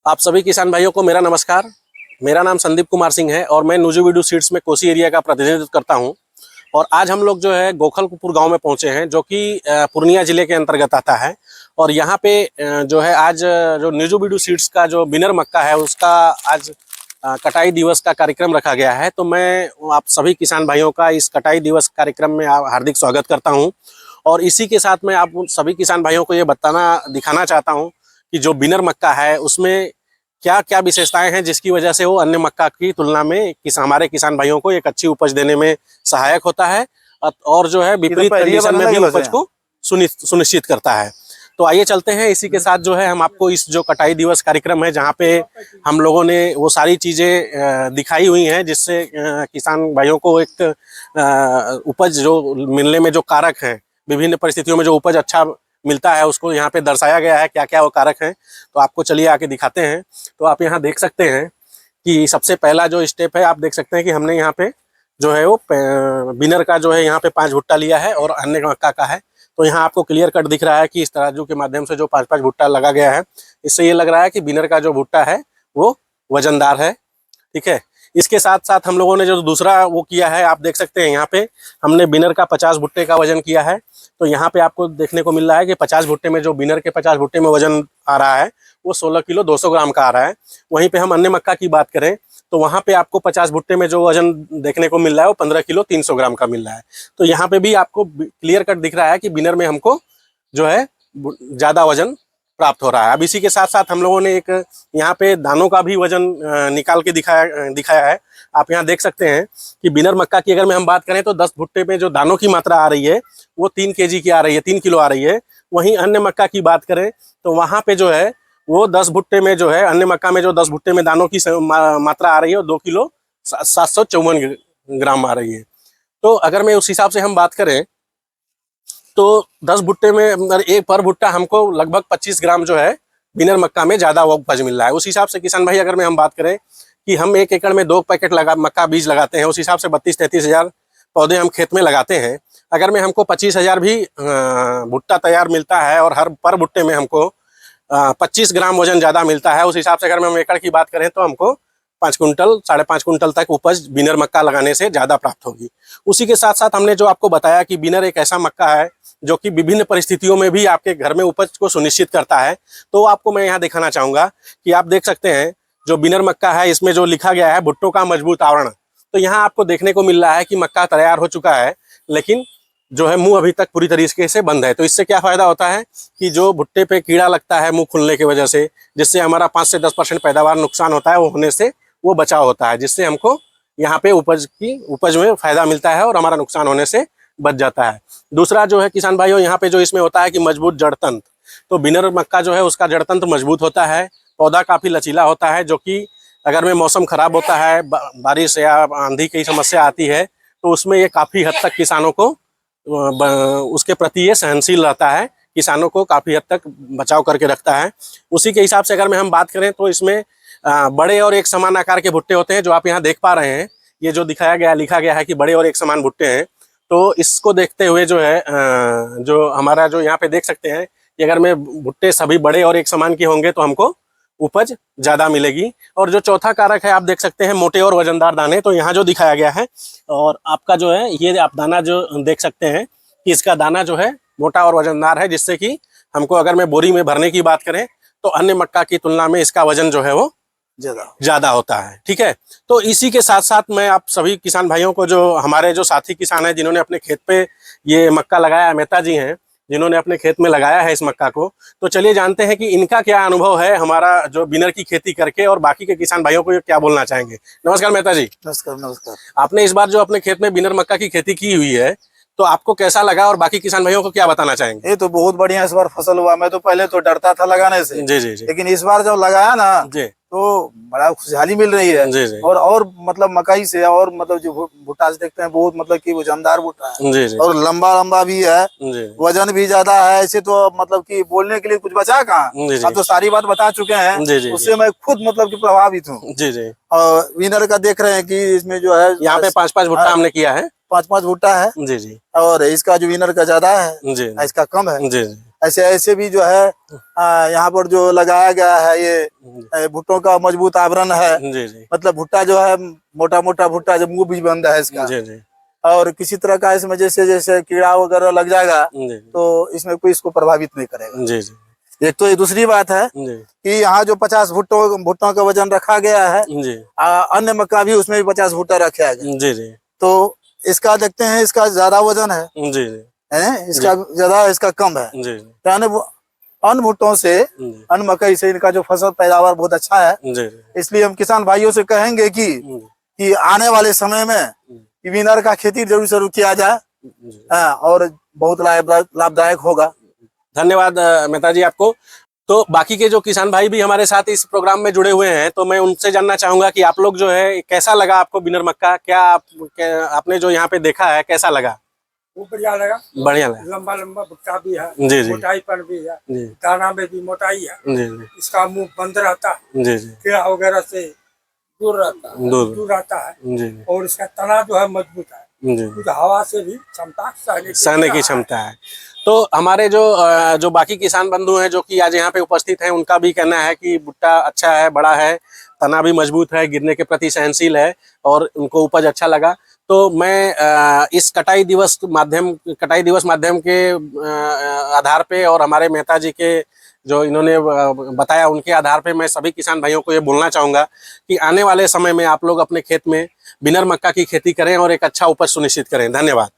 आप सभी किसान भाइयों को मेरा नमस्कार। मेरा नाम संदीप कुमार सिंह है और मैं नुजुवीडु सीड्स में कोसी एरिया का प्रतिनिधित्व करता हूं। और आज हम लोग जो है गोखलपुर गांव में पहुंचे हैं, जो कि पूर्णिया जिले के अंतर्गत आता है। और यहाँ पे जो है आज जो नुजुवीडु सीड्स का जो बिनर मक्का है उसका आज कटाई दिवस का कार्यक्रम रखा गया है। तो मैं आप सभी किसान भाइयों का इस कटाई दिवस कार्यक्रम में हार्दिक स्वागत करता हूँ। और इसी के साथ मैं आप सभी किसान भाइयों को ये दिखाना चाहता हूँ कि जो बिनर मक्का है उसमें क्या क्या विशेषताएं हैं जिसकी वजह से वो अन्य मक्का की तुलना में हमारे किसान भाइयों को एक अच्छी उपज देने में सहायक होता है और जो है विपरीत कंडीशन में भी उपज को सुनिश्चित करता है। तो आइए चलते हैं। इसी के साथ जो है हम आपको इस जो कटाई दिवस कार्यक्रम है, जहाँ पे हम लोगों ने वो सारी चीज़ें दिखाई हुई हैं जिससे किसान भाइयों को एक उपज जो मिलने में जो कारक है, विभिन्न परिस्थितियों में जो उपज अच्छा मिलता है उसको यहाँ पे दर्शाया गया है, क्या क्या वो कारक हैं। तो आपको चलिए आके दिखाते हैं। तो आप यहाँ देख सकते हैं कि सबसे पहला जो स्टेप है, आप देख सकते हैं कि हमने यहाँ पे जो है वो बिनर का जो है यहाँ पे 5 भुट्टा लिया है और अन्य मक्का का है। तो यहाँ आपको क्लियर कट दिख रहा है कि इस तराजू के माध्यम से जो 5-5 भुट्टा लगा गया है, इससे ये लग रहा है कि बिनर का जो भुट्टा है वो वजनदार है। ठीक है। इसके साथ साथ हम लोगों ने जो दूसरा वो किया है, आप देख सकते हैं यहाँ पे हमने बिनर का 50 भुट्टे का वजन किया है। तो यहाँ पे आपको देखने को मिल रहा है कि 50 भुट्टे में जो बिनर के 50 भुट्टे में वजन आ रहा है वो 16 किलो 200 ग्राम का आ रहा है। वहीं पे हम अन्य मक्का की बात करें तो वहाँ पे आपको 50 भुट्टे में जो वजन देखने को मिल रहा है वो 15 किलो 300 ग्राम का मिल रहा है। तो यहाँ पे भी आपको क्लियर कट दिख रहा है कि बिनर में हमको जो है ज़्यादा वजन प्राप्त हो रहा है। अब इसी के साथ साथ हम लोगों ने एक यहाँ पे दानों का भी वजन निकाल के दिखाया है। आप यहाँ देख सकते हैं कि बिनर मक्का की अगर हम बात करें तो 10 भुट्टे में जो दानों की मात्रा आ रही है वो 3 केजी की आ रही है, 3 किलो आ रही है। वहीं अन्य मक्का की बात करें तो वहाँ पे जो है वो 10 भुट्टे में जो है अन्य मक्का में जो 10 भुट्टे में दानों की मात्रा आ रही है वो 2 किलो 754 ग्राम आ रही है। तो अगर मैं उस हिसाब से हम बात करें तो 10 भुट्टे में एक पर भुट्टा हमको लगभग 25 ग्राम जो है बिनर मक्का में ज़्यादा उपज मिल रहा है। उस हिसाब से किसान भाई अगर हम बात करें कि हम 1 एकड़ में 2 पैकेट मक्का बीज लगाते हैं, उस हिसाब से 32-33 हज़ार पौधे हम खेत में लगाते हैं। अगर में हमको 25 हज़ार भी भुट्टा तैयार मिलता है और हर पर भुट्टे में हमको 25 ग्राम वजन ज़्यादा मिलता है, उस हिसाब से अगर हम एकड़ की बात करें तो हमको 5 कुंटल 5.5 कुंटल तक उपज बिनर मक्का लगाने से ज़्यादा प्राप्त होगी। उसी के साथ साथ हमने जो आपको बताया कि बिनर एक ऐसा मक्का है जो कि विभिन्न परिस्थितियों में भी आपके घर में उपज को सुनिश्चित करता है। तो आपको मैं यहाँ दिखाना चाहूँगा कि आप देख सकते हैं जो बिनर मक्का है इसमें जो लिखा गया है भुट्टों का मजबूत आवरण। तो यहाँ आपको देखने को मिल रहा है कि मक्का तैयार हो चुका है लेकिन जो है मुंह अभी तक पूरी तरीके से बंद है। तो इससे क्या फ़ायदा होता है कि जो भुट्टे पे कीड़ा लगता है मुंह खुलने की वजह से, जिससे हमारा 5 से 10% पैदावार नुकसान होता है, वो होने से वो बचाव होता है, जिससे हमको यहाँ पे उपज में फ़ायदा मिलता है और हमारा नुकसान होने से बच जाता है। दूसरा जो है किसान भाइयों यहाँ पे जो इसमें होता है कि मजबूत जड़ तंत्र। तो बिनर मक्का जो है उसका जड़ तंत्र मजबूत होता है, पौधा काफ़ी लचीला होता है, जो कि अगर में मौसम ख़राब होता है, बारिश या आंधी की समस्या आती है तो उसमें ये काफ़ी हद तक किसानों को उसके प्रति ये सहनशील रहता है, किसानों को काफ़ी हद तक बचाव करके रखता है। उसी के हिसाब से अगर हम बात करें तो इसमें बड़े और एक समान आकार के भुट्टे होते हैं, जो आप यहाँ देख पा रहे हैं। ये जो लिखा गया है कि बड़े और एक समान भुट्टे हैं। तो इसको देखते हुए जो है जो हमारा जो यहाँ पे देख सकते हैं कि अगर मैं भुट्टे सभी बड़े और एक समान के होंगे तो हमको उपज ज़्यादा मिलेगी। और जो चौथा कारक है आप देख सकते हैं मोटे और वजनदार दाने। तो यहाँ जो दिखाया गया है और आपका जो है ये आप दाना जो देख सकते हैं कि इसका दाना जो है मोटा और वजनदार है, जिससे कि हमको अगर मैं बोरी में भरने की बात करें तो अन्य मक्का की तुलना में इसका वजन जो है वो ज़्यादा होता है। ठीक है। तो इसी के साथ साथ मैं आप सभी किसान भाइयों को, जो हमारे जो साथी किसान हैं जिन्होंने अपने खेत पे ये मक्का लगाया, मेहता जी हैं जिन्होंने अपने खेत में लगाया है इस मक्का को, तो चलिए जानते हैं कि इनका क्या अनुभव है हमारा जो बिनर की खेती करके, और बाकी के किसान भाइयों को ये क्या बोलना चाहेंगे। नमस्कार मेहता जी। नमस्कार। आपने इस बार जो अपने खेत में बिनर मक्का की खेती की हुई है तो आपको कैसा लगा और बाकी किसान भाइयों को क्या बताना चाहेंगे। ये तो बहुत बढ़िया इस बार फसल हुआ। मैं तो पहले तो डरता था लगाने से, जी जी जी, लेकिन इस बार जब लगाया ना जी तो बड़ा खुशहाली मिल रही है। जी जी, और मतलब मकई से, और मतलब जो भुट्टा से देखते हैं बहुत मतलब कि वजनदार भुट्टा है। जी जी, और लंबा भी है, वजन भी ज्यादा है। ऐसे तो मतलब कि बोलने के लिए कुछ बचा कहाँ, अब तो सारी बात बता चुके हैं। उससे मैं खुद मतलब कि प्रभावित हूँ। जी जी। और विनर का देख रहे हैं कि इसमें जो है यहाँ पे 5-5 भुट्टा हमने किया है, 5-5 भुट्टा है। जी जी। और इसका जो विनर का ज्यादा है, जी, इसका कम है। जी। ऐसे ऐसे भी जो है यहाँ पर जो लगाया गया है ये भुट्टों का मजबूत आवरण है। जी जी मतलब भुट्टा जो है मोटा मोटा भुट्टा, जब मुंह भी बंद है इसका। जी जी और किसी तरह का इसमें जैसे जैसे कीड़ा वगैरह लग जाएगा जी तो इसमें कोई इसको प्रभावित नहीं करेगा। जी जी एक तो ये दूसरी बात है जी कि यहाँ जो 50 भुट्टों का वजन रखा गया है, जी अन्य मक्का भी उसमें भी 50 भुट्टा रखा गया। जी जी तो इसका देखते हैं, इसका ज्यादा वजन है, जी जी इसका ज्यादा, इसका कम है। जी यानी अन्य भुट्टों से, अन्य मकई से इनका जो फसल पैदावार बहुत अच्छा है। जी इसलिए हम किसान भाइयों से कहेंगे कि आने वाले समय में विनर का खेती जरूर शुरू किया जाए, और बहुत लाभदायक होगा। धन्यवाद मेहता जी आपको। तो बाकी के जो किसान भाई भी हमारे साथ इस प्रोग्राम में जुड़े हुए हैं, तो मैं उनसे जानना चाहूंगा कि आप लोग जो है कैसा लगा आपको विनर मक्का, क्या आपने जो यहाँ पे देखा है कैसा लगा? वो बढ़िया लगा, बढ़िया लगा। लंबा लंबा भुट्टा भी है, जी जी मोटाईपन भी है, जी दाना में भी मोटाई है। जी जी इसका मुंह बंद रहता है, जी जी कीड़ा वगैरह से दूर रहता है, जी और इसका तना जो है मजबूत है, जी कुछ हवा से भी क्षमता सहने की क्षमता है। तो हमारे जो बाकी किसान बंधु हैं जो कि आज यहाँ पे उपस्थित हैं, उनका भी कहना है कि भुट्टा अच्छा है, बड़ा है, तना भी मजबूत है, गिरने के प्रति सहनशील है और उनको उपज अच्छा लगा। तो मैं इस कटाई दिवस माध्यम के आधार पे और हमारे मेहता जी के जो इन्होंने बताया उनके आधार पे मैं सभी किसान भाइयों को ये बोलना चाहूँगा कि आने वाले समय में आप लोग अपने खेत में विनर मक्का की खेती करें और एक अच्छा उपज सुनिश्चित करें। धन्यवाद।